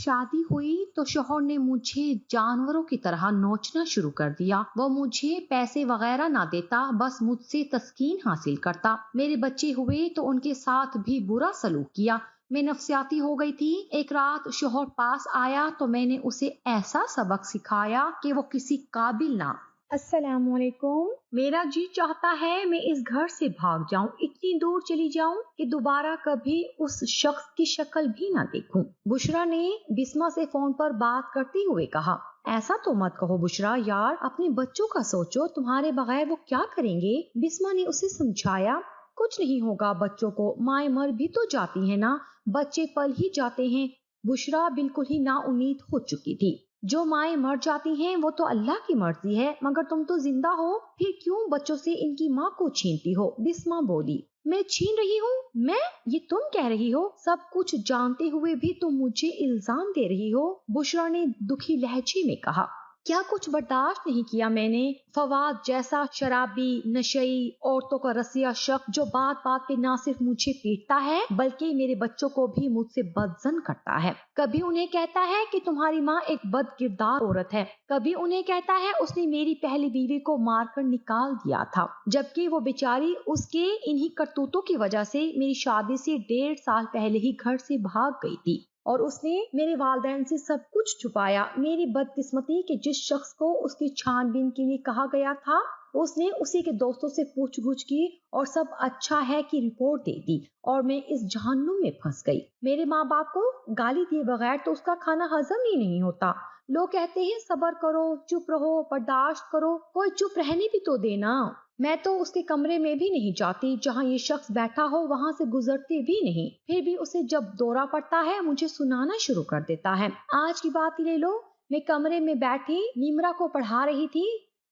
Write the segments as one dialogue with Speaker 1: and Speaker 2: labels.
Speaker 1: शादी हुई तो शौहर ने मुझे जानवरों की तरह नोचना शुरू कर दिया। वो मुझे पैसे वगैरह ना देता, बस मुझसे तस्कीन हासिल करता। मेरे बच्चे हुए तो उनके साथ भी बुरा सलूक किया। मैं नफसियाती हो गई थी। एक रात शौहर पास आया तो मैंने उसे ऐसा सबक सिखाया कि वो किसी काबिल ना। अस्सलामुअलैकुम। मेरा जी चाहता है मैं इस घर से भाग जाऊं, इतनी दूर चली जाऊं कि दोबारा कभी उस शख्स की शक्ल भी ना देखूं। बुशरा ने बिस्मा से फोन पर बात करते हुए कहा, ऐसा तो मत कहो बुशरा यार, अपने बच्चों का सोचो, तुम्हारे बगैर वो क्या करेंगे। बिस्मा ने उसे समझाया, कुछ नहीं होगा बच्चों को, माएं मर भी तो जाती है ना, बच्चे पल ही जाते हैं। बुशरा बिल्कुल ही नाउम्मीद हो चुकी थी। जो माएं मर जाती हैं वो तो अल्लाह की मर्जी है, मगर तुम तो जिंदा हो, फिर क्यों बच्चों से इनकी माँ को छीनती हो। बिस्मा बोली, मैं छीन रही हूँ? मैं? ये तुम कह रही हो? सब कुछ जानते हुए भी तुम मुझे इल्जाम दे रही हो। बुशरा ने दुखी लहजे में कहा, क्या कुछ बर्दाश्त नहीं किया मैंने? फवाद जैसा शराबी नशई औरतों का रसिया शख्स जो बात बात पे ना सिर्फ मुझे पीटता है बल्कि मेरे बच्चों को भी मुझसे बदजन करता है। कभी उन्हें कहता है कि तुम्हारी माँ एक बदकिरदार औरत है, कभी उन्हें कहता है उसने मेरी पहली बीवी को मारकर निकाल दिया था, जबकि वो बेचारी उसके इन्हीं करतूतों की वजह से मेरी शादी से 1.5 साल पहले ही घर से भाग गई थी और उसने मेरे वालिदैन से सब कुछ छुपाया। मेरी बदकिस्मती कि जिस शख्स को उसकी छानबीन के लिए कहा गया था उसने उसी के दोस्तों से पूछ-गुछ की और सब अच्छा है की रिपोर्ट दे दी और मैं इस जहन्नुम में फंस गई। मेरे माँ बाप को गाली दिए बगैर तो उसका खाना हजम ही नहीं होता। लोग कहते हैं सब्र करो, चुप रहो, बर्दाश्त करो, कोई चुप रहने भी तो देना। मैं तो उसके कमरे में भी नहीं जाती, जहाँ ये शख्स बैठा हो वहाँ से गुजरती भी नहीं। फिर भी उसे जब दौरा पड़ता है मुझे सुनाना शुरू कर देता है। आज की बात ही ले लो, मैं कमरे में बैठी निमरा को पढ़ा रही थी,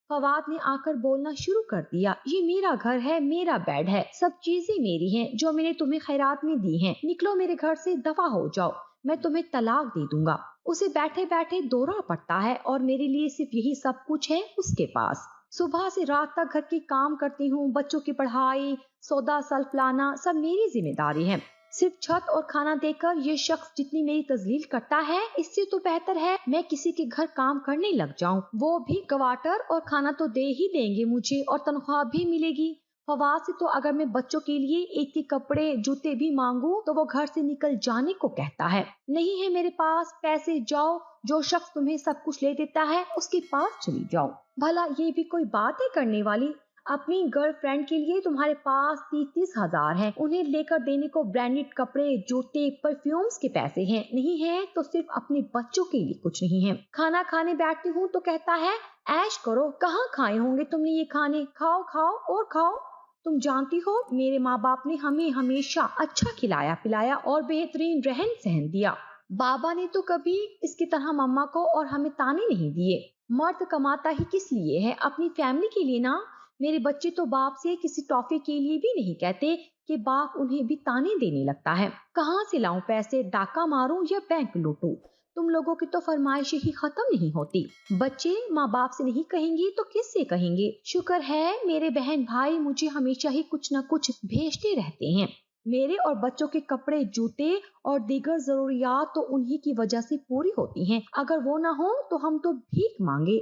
Speaker 1: फवाद ने आकर बोलना शुरू कर दिया, ये मेरा घर है, मेरा बेड है, सब चीजें मेरी हैं जो मैंने तुम्हें खैरात में दी हैं, निकलो मेरे घर से, दफा हो जाओ, मैं तुम्हें तलाक दे दूंगा। उसे बैठे बैठे दौरा पड़ता है और मेरे लिए सिर्फ यही सब कुछ है उसके पास। सुबह से रात तक घर की काम करती हूँ, बच्चों की पढ़ाई, सौदा सल्फ लाना सब मेरी जिम्मेदारी है। सिर्फ छत और खाना देकर ये शख्स जितनी मेरी तजलील करता है, इससे तो बेहतर है मैं किसी के घर काम करने लग जाऊं। वो भी क्वार्टर और खाना तो दे ही देंगे मुझे और तनख्वाह भी मिलेगी। फवाद से तो अगर मैं बच्चों के लिए एक के कपड़े जूते भी मांगू तो वो घर से निकल जाने को कहता है। नहीं है मेरे पास पैसे, जाओ, जो शख्स तुम्हें सब कुछ ले देता है उसके पास चली जाओ। भला ये भी कोई बात है करने वाली? अपनी गर्लफ्रेंड के लिए तुम्हारे पास 30-30 हजार है, उन्हें लेकर देने को ब्रांडेड कपड़े, जूते, परफ्यूम्स के पैसे हैं, नहीं है तो सिर्फ अपने बच्चों के लिए कुछ नहीं है। खाना खाने बैठती हूँ तो कहता है ऐश करो, कहाँ खाए होंगे तुमने ये खाने, खाओ खाओ और खाओ। तुम जानती हो मेरे माँ बाप ने हमें हमेशा अच्छा खिलाया पिलाया और बेहतरीन रहन सहन दिया। बाबा ने तो कभी इसकी तरह मम्मा को और हमें ताने नहीं दिए। मर्द कमाता ही किस लिए है? अपनी फैमिली के लिए ना। मेरे बच्चे तो बाप से किसी टॉफी के लिए भी नहीं कहते कि बाप उन्हें भी ताने देने लगता है। कहाँ से लाऊं पैसे, डाका मारूं या बैंक लूटूं? तुम लोगों की तो फरमाइशें ही खत्म नहीं होती। बच्चे माँ बाप से नहीं कहेंगे तो किससे कहेंगे? शुक्र है मेरे बहन भाई मुझे हमेशा ही कुछ न कुछ भेजते रहते हैं। मेरे और बच्चों के कपड़े, जूते और दीगर जरूरियात तो उन्हीं की वजह से पूरी होती हैं। अगर वो ना हो तो हम तो भीख मांगे।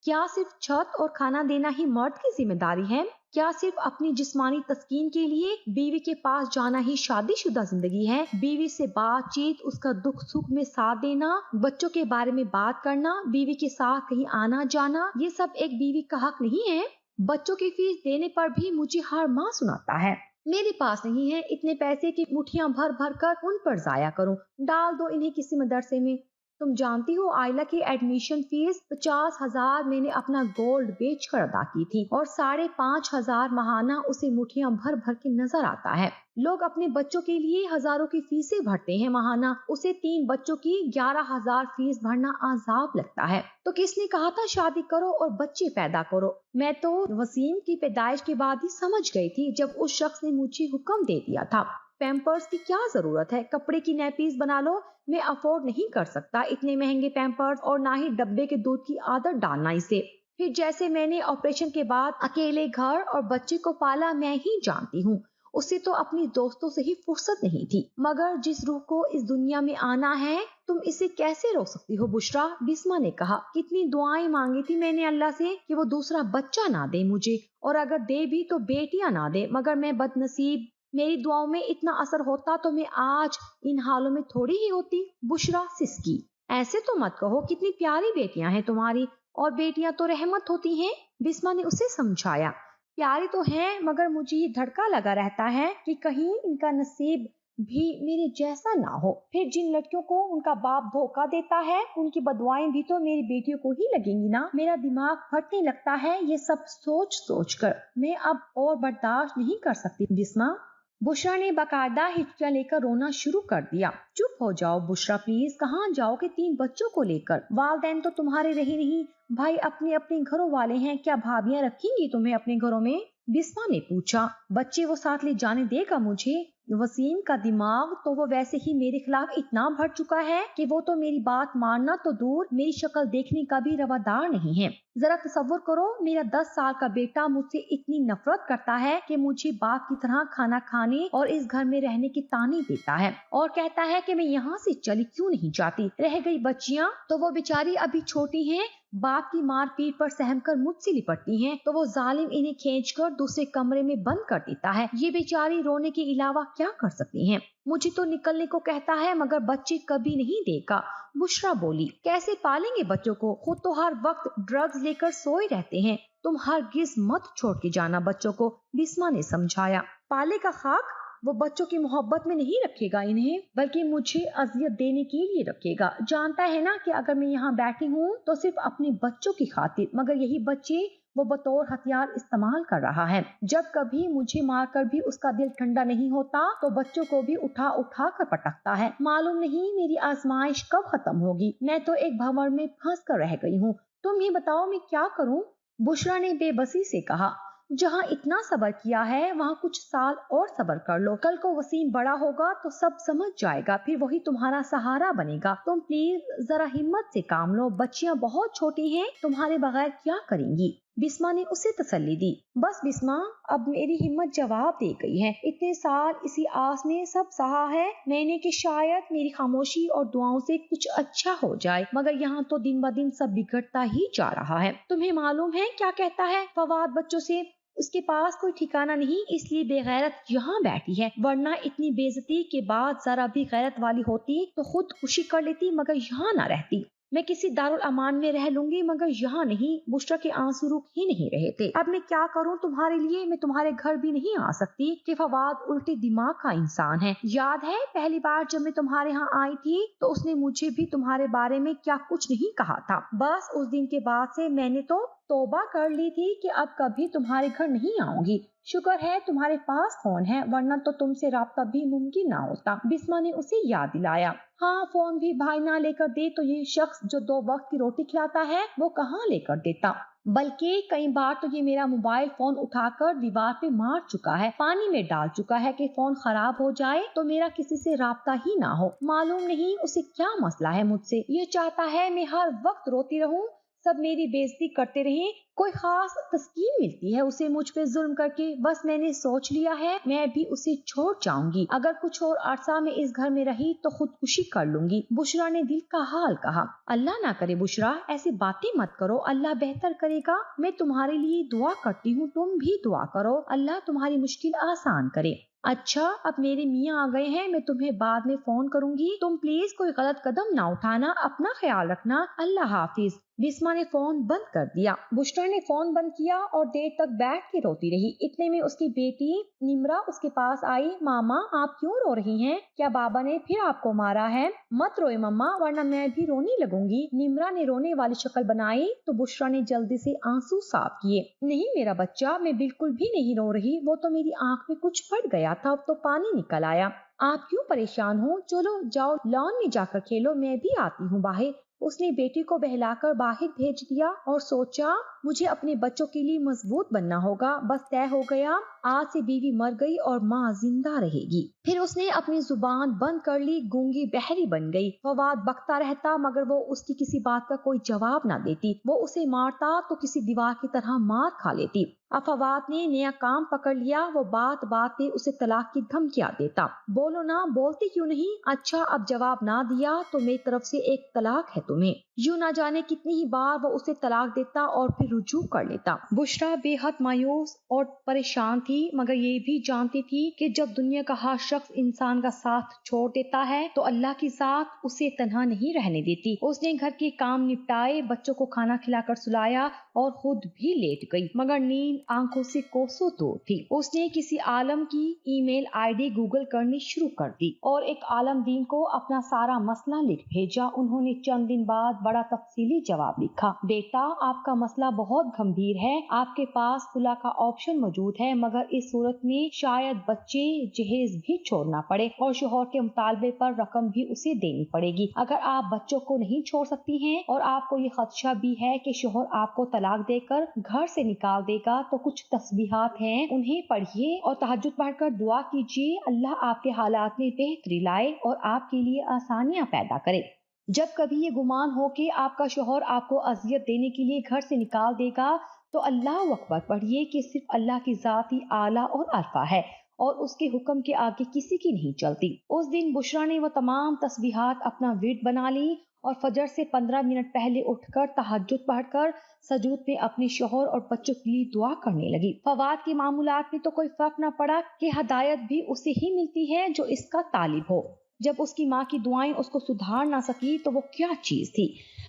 Speaker 1: क्या सिर्फ छत और खाना देना ही मर्द की जिम्मेदारी है? क्या सिर्फ अपनी जिस्मानी तस्कीन के लिए बीवी के पास जाना ही शादीशुदा जिंदगी है? बीवी से बातचीत, उसका दुख सुख में साथ देना, बच्चों के बारे में बात करना, बीवी के साथ कहीं आना जाना, ये सब एक बीवी का हक नहीं है? बच्चों की फीस देने पर भी मुझे हर माँ सुनाता है, मेरे पास नहीं है इतने पैसे की मुट्ठियां भर भर कर उन पर जाया करूं, डाल दो इन्हें किसी मदरसे में। तुम जानती हो आयला की एडमिशन फीस 50,000 मैंने अपना गोल्ड बेच कर अदा की थी और 5,500 महाना उसे मुठियां भर भर के नजर आता है। लोग अपने बच्चों के लिए हजारों की फीसें भरते हैं महाना, उसे 3 बच्चों की 11,000 फीस भरना आजाब लगता है। तो किसने कहा था शादी करो और बच्चे पैदा करो? मैं तो वसीम की पैदाइश के बाद ही समझ गई थी जब उस शख्स ने मुझे हुक्म दे दिया था। पैम्पर्स की क्या जरूरत है, कपड़े की नैपीज बना लो, मैं अफोर्ड नहीं कर सकता इतने महंगे पैम्पर्स और ना ही डब्बे के दूध की आदत डालना इसे। फिर जैसे मैंने ऑपरेशन के बाद अकेले घर और बच्चे को पाला मैं ही जानती हूँ, उसे तो अपनी दोस्तों से ही फुर्सत नहीं थी, मगर जिस रूह को इस दुनिया में आना है तुम इसे कैसे रोक सकती हो बुशरा? बिस्मा ने कहा। कितनी दुआएं मांगी थी मैंने अल्लाह से कि वो दूसरा बच्चा ना दे मुझे, और अगर दे भी तो बेटियां ना दे, मगर मैं बदनसीब। मेरी दुआओं में इतना असर होता तो मैं आज इन हालों में थोड़ी ही होती। बुशरा सिसकी। ऐसे तो मत कहो, कितनी प्यारी बेटियां हैं तुम्हारी, और बेटियां तो रहमत होती हैं। बिस्मा ने उसे समझाया। प्यारी तो हैं, मगर मुझे ये धड़का लगा रहता है कि कहीं इनका नसीब भी मेरे जैसा ना हो। फिर जिन लड़कियों को उनका बाप धोखा देता है उनकी बदुआएं भी तो मेरी बेटियों को ही लगेंगी ना। मेरा दिमाग फटने लगता है ये सब सोच सोच कर। मैं अब और बर्दाश्त नहीं कर सकती बिस्मा। बुशरा ने बाकायदा हिचकियां लेकर रोना शुरू कर दिया। चुप हो जाओ बुशरा प्लीज, कहाँ जाओगे 3 बच्चों को लेकर? वालदैन तो तुम्हारे रही नहीं, भाई अपने अपने घरों वाले हैं, क्या भाभियां रखेंगी तुम्हें अपने घरों में? बिस्मा ने पूछा। बच्चे वो साथ ले जाने देगा मुझे? वसीम का दिमाग तो वो वैसे ही मेरे खिलाफ इतना भर चुका है कि वो तो मेरी बात मानना तो दूर, मेरी शक्ल देखने का भी रवादार नहीं है। जरा तसव्वुर करो, मेरा 10 साल का बेटा मुझसे इतनी नफरत करता है कि मुझे बाप की तरह खाना खाने और इस घर में रहने की ताने देता है, और कहता है कि मैं यहाँ से चली क्यों नहीं जाती। रह गई बच्चियाँ तो वो बेचारी अभी छोटी हैं, बाप की मार पीट पर सहम कर मुझसे लिपटती हैं, तो वो जालिम इन्हें खींचकर दूसरे कमरे में बंद कर देता है। ये बेचारी रोने के अलावा क्या कर सकती हैं? मुझे तो निकलने को कहता है, मगर बच्चे कभी नहीं देगा। बुशरा बोली। कैसे पालेंगे बच्चों को? खुद तो हर वक्त ड्रग्स लेकर सोए रहते हैं। तुम हरगिज मत छोड़ के जाना बच्चों को, बिस्मा ने समझाया। पाले का खाक, वो बच्चों की मोहब्बत में नहीं रखेगा इन्हें, बल्कि मुझे अजियत देने के लिए रखेगा। जानता है ना कि अगर मैं यहाँ बैठी हूँ तो सिर्फ अपने बच्चों की खातिर, मगर यही बच्चे वो बतौर हथियार इस्तेमाल कर रहा है। जब कभी मुझे मारकर भी उसका दिल ठंडा नहीं होता तो बच्चों को भी उठा उठा कर पटकता है। मालूम नहीं मेरी आजमाइश कब खत्म होगी। मैं तो एक भंवर में फंस कर रह गई हूँ। तुम ही बताओ मैं क्या करूँ? बुशरा ने बेबसी से कहा। जहाँ इतना सब्र किया है वहाँ कुछ साल और सब्र कर लो। कल को वसीम बड़ा होगा तो सब समझ जाएगा, फिर वही तुम्हारा सहारा बनेगा। तुम प्लीज जरा हिम्मत से काम लो, बच्चियाँ बहुत छोटी हैं, तुम्हारे बगैर क्या करेंगी? बिस्मा ने उसे तसल्ली दी। बस बिस्मा, अब मेरी हिम्मत जवाब दे गई है। इतने साल इसी आस में सब सहा है मैंने कि शायद मेरी खामोशी और दुआओं से कुछ अच्छा हो जाए, मगर यहाँ तो दिन ब दिन सब बिगड़ता ही जा रहा है। तुम्हें मालूम है क्या कहता है फवाद बच्चों से? उसके पास कोई ठिकाना नहीं, इसलिए बेगैरत यहाँ बैठी है, वरना इतनी बेइज्जती के बाद जरा भी गैरत वाली होती तो खुद खुशी कर लेती, मगर यहाँ ना रहती। मैं किसी दारुल अमान में रह लूंगी, मगर यहाँ नहीं। बुशरा के आंसू रुक ही नहीं रहे थे। अब मैं क्या करूँ तुम्हारे लिए? मैं तुम्हारे घर भी नहीं आ सकती कि फवाद उल्टे दिमाग का इंसान है। याद है पहली बार जब मैं तुम्हारे यहाँ आई थी तो उसने मुझे भी तुम्हारे बारे में क्या कुछ नहीं कहा था। बस उस दिन के बाद से मैंने तो तौबा कर ली थी कि अब कभी तुम्हारे घर नहीं आऊंगी। शुक्र है तुम्हारे पास फोन है, वरना तो तुमसे राब्ता भी मुमकिन ना होता। बिस्मा ने उसे याद दिलाया। हाँ, फोन भी भाई ना लेकर दे तो ये शख्स जो 2 वक्त की रोटी खिलाता है वो कहाँ लेकर देता। बल्कि कई बार तो ये मेरा मोबाइल फोन उठाकर दीवार पे मार चुका है, पानी में डाल चुका है कि फोन खराब हो जाए तो मेरा किसी से राब्ता ही ना हो। मालूम नहीं उसे क्या मसला है मुझसे। ये चाहता है मैं हर वक्त रोती रहूं, सब मेरी बेइज्जती करते रहें। कोई खास तस्कीन मिलती है उसे मुझ पे जुल्म करके। बस मैंने सोच लिया है मैं भी उसे छोड़ जाऊंगी। अगर कुछ और अरसा में इस घर में रही तो खुदकुशी कर लूंगी। बुशरा ने दिल का हाल कहा। अल्लाह ना करे बुशरा, ऐसी बातें मत करो, अल्लाह बेहतर करेगा। मैं तुम्हारे लिए दुआ करती हूँ, तुम भी दुआ करो, अल्लाह तुम्हारी मुश्किल आसान करे। अच्छा, अब मेरे मियाँ आ गए हैं, मैं तुम्हें बाद में फोन करूंगी। तुम प्लीज कोई गलत कदम ना उठाना, अपना ख्याल रखना। अल्लाह हाफिज। बिस्मा ने फोन बंद कर दिया। बुशरा ने फोन बंद किया और देर तक बैठ के रोती रही। इतने में उसकी बेटी निम्रा उसके पास आई। मामा आप क्यों रो रही हैं? क्या बाबा ने फिर आपको मारा है? मत रोए मम्मा, वरना मैं भी रोने लगूंगी। निम्रा ने रोने वाली शक्ल बनाई तो बुशरा ने जल्दी से आंसू साफ किए। नहीं मेरा बच्चा, मैं बिल्कुल भी नहीं रो रही, वो तो मेरी आंख में कुछ फट गया था तो पानी निकल आया। आप क्यों परेशान हो? चलो जाओ लॉन में जाकर खेलो, मैं भी आती हूँ बाहर। उसने बेटी को बहलाकर बाहर भेज दिया और सोचा मुझे अपने बच्चों के लिए मजबूत बनना होगा। बस तय हो गया, آج سے بیوی مر گئی اور ماں زندہ رہے گی۔ پھر اس نے اپنی زبان بند کر لی، گونگی بہری بن گئی۔ فواد بکتا رہتا مگر وہ اس کی کسی بات کا کوئی جواب نہ دیتی۔ وہ اسے مارتا تو کسی دیوار کی طرح مار کھا لیتی۔ اب فواد نے نیا کام پکڑ لیا، وہ بات بات پہ اسے طلاق کی دھمکیاں دیتا۔ بولو نا، بولتے کیوں نہیں؟ اچھا اب جواب نہ دیا تو میری طرف سے ایک طلاق ہے تمہیں۔ یوں نہ جانے کتنی ہی بار وہ اسے طلاق دیتا اور پھر رجوع کر لیتا۔ بشریٰ بے حد مایوس اور پریشان تھی مگر یہ بھی جانتی تھی کہ جب دنیا کا ہر شخص انسان کا ساتھ چھوڑ دیتا ہے تو اللہ کی ذات اسے تنہا نہیں رہنے دیتی۔ اس نے گھر کے کام نپٹائے، بچوں کو کھانا کھلا کر سلایا اور خود بھی لیٹ گئی مگر نیند آنکھوں سے کوسوں دور تھی۔ اس نے کسی عالم کی ای میل آئی ڈی گوگل کرنی شروع کر دی اور ایک عالم دین کو اپنا سارا مسئلہ لکھ بھیجا۔ انہوں نے چند دن بعد بڑا تفصیلی جواب لکھا۔ بیٹا، آپ کا مسئلہ بہت گمبھیر ہے، آپ کے پاس خلا کا آپشن موجود ہے مگر اس صورت میں شاید بچے جہیز بھی چھوڑنا پڑے اور شوہر کے مطالبے پر رقم بھی اسے دینی پڑے گی۔ اگر آپ بچوں کو نہیں چھوڑ سکتی ہیں اور آپ کو یہ خدشہ بھی ہے کہ شوہر آپ کو طلاق دے کر گھر سے نکال دے گا تو کچھ تسبیحات ہیں، انہیں پڑھیے اور تہجد پڑھ کر دعا کیجیے اللہ آپ کے حالات میں بہتری لائے اور آپ کے لیے آسانیاں پیدا کرے۔ جب کبھی یہ گمان ہو کہ آپ کا شوہر آپ کو اذیت دینے کے لیے گھر سے نکال دے گا تو اللہ اکبر پڑھیے کہ صرف اللہ کی ذات ہی اعلیٰ اور عرفہ ہے اور اس کے حکم کے آگے کسی کی نہیں چلتی۔ اس دن بشریٰ نے وہ تمام تسبیحات اپنا ورد بنا لی اور فجر سے 15 منٹ پہلے اٹھ کر تہجد پڑھ کر سجود میں اپنے شوہر اور بچوں کے لیے دعا کرنے لگی۔ فواد کے معمولات میں تو کوئی فرق نہ پڑا کہ ہدایت بھی اسے ہی ملتی ہے جو اس کا طالب ہو۔ جب اس کی ماں کی دعائیں اس کو سدھار نہ سکی تو وہ کیا چیز تھی،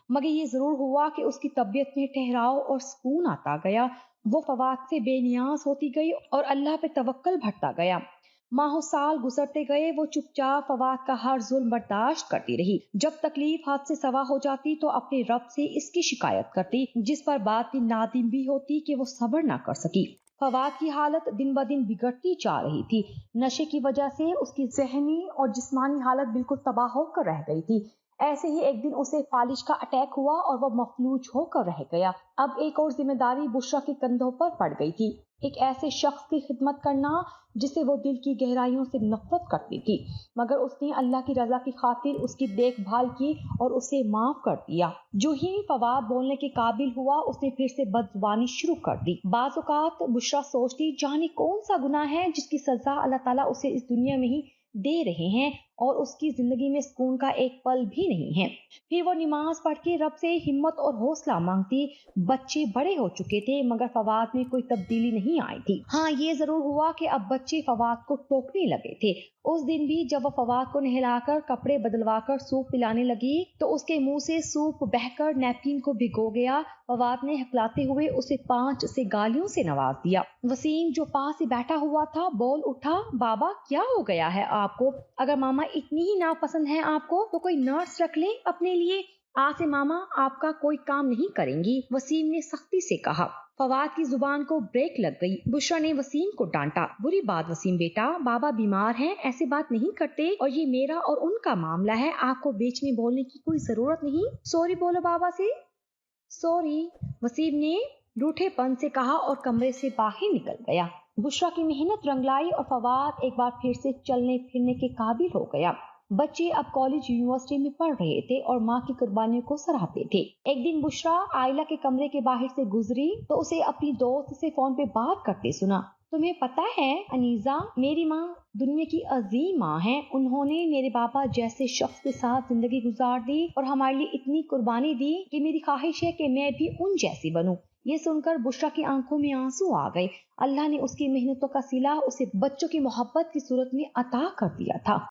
Speaker 1: مگر یہ ضرور ہوا کہ اس کی طبیعت میں ٹھہراؤ اور سکون آتا گیا۔ وہ فواد سے بے نیاز ہوتی گئی اور اللہ پہ توکل بڑھتا گیا۔ ماہوں سال گزرتے گئے، وہ چپ چاپ فواد کا ہر ظلم برداشت کرتی رہی۔ جب تکلیف حد سے سوا ہو جاتی تو اپنے رب سے اس کی شکایت کرتی، جس پر بات بھی نادم بھی ہوتی کہ وہ صبر نہ کر سکی۔ فواد کی حالت دن بدن بگڑتی جا رہی تھی۔ نشے کی وجہ سے اس کی ذہنی اور جسمانی حالت بالکل تباہ ہو کر رہ گئی تھی۔ ایسے ہی ایک دن اسے فالج کا اٹیک ہوا اور وہ مفلوج ہو کر رہ گیا۔ اب ایک اور ذمہ داری بشریٰ کے کندھوں پر پڑ گئی تھی، ایک ایسے شخص کی خدمت کرنا جسے وہ دل کی گہرائیوں سے نفرت کرتی تھی، مگر اس نے اللہ کی رضا کی خاطر اس کی دیکھ بھال کی اور اسے معاف کر دیا۔ جو ہی فواد بولنے کے قابل ہوا اس نے پھر سے بدزبانی شروع کر دی۔ بعض اوقات بشریٰ سوچتی جانے کون سا گناہ ہے جس کی سزا اللہ تعالیٰ اسے اس دنیا میں ہی دے رہے ہیں اور اس کی زندگی میں سکون کا ایک پل بھی نہیں ہے۔ پھر وہ نماز پڑھ کے رب سے ہمت اور حوصلہ مانگتی۔ بچے بڑے ہو چکے تھے مگر فواد میں کوئی تبدیلی نہیں آئی تھی۔ ہاں، یہ ضرور ہوا کہ اب بچے فواد کو ٹوکنے لگے تھے۔ اس دن بھی جب وہ فواد کو نہلا کر کپڑے بدلوا کر سوپ پلانے لگی تو اس کے منہ سے سوپ بہہ کر نیپکن کو بھگو گیا۔ فواد نے ہکلاتے ہوئے اسے 5 سے گالیوں سے نواز دیا۔ وسیم جو پاس سے بیٹھا ہوا تھا بول اٹھا، بابا کیا ہو گیا ہے آپ کو؟ اگر ماما اتنی ہی ناپسند ہیں آپ کو تو کوئی نرس رکھ لیں اپنے لیے، آج سے ماما آپ کا کوئی کام نہیں کریں گی، وسیم نے سختی سے کہا۔ فواد کی زبان کو بریک لگ گئی۔ بشریٰ نے وسیم کو ڈانٹا، بری بات وسیم بیٹا، بابا بیمار ہیں، ایسے بات نہیں کرتے اور یہ میرا اور ان کا معاملہ ہے، آپ کو بیچ میں بولنے کی کوئی ضرورت نہیں، سوری بولو بابا سے۔ سوری، وسیم نے روٹھے پن سے کہا اور کمرے سے باہر نکل گیا۔ بشریٰ کی محنت رنگ لائی اور فواد ایک بار پھر سے چلنے پھرنے کے قابل ہو گیا۔ بچے اب کالج یونیورسٹی میں پڑھ رہے تھے اور ماں کی قربانیوں کو سراہتے تھے۔ ایک دن بشریٰ عائلہ کے کمرے کے باہر سے گزری تو اسے اپنی دوست سے فون پہ بات کرتے سنا۔ تمہیں پتہ ہے انیزہ، میری ماں دنیا کی عظیم ماں ہے، انہوں نے میرے بابا جیسے شخص کے ساتھ زندگی گزار دی اور ہمارے لیے اتنی قربانی دی کہ میری خواہش ہے کہ میں بھی ان جیسی بنوں۔ یہ سن کر بشریٰ کی آنکھوں میں آنسو آ گئے۔ اللہ نے اس کی محنتوں کا صلہ اسے بچوں کی محبت کی صورت میں عطا کر دیا تھا۔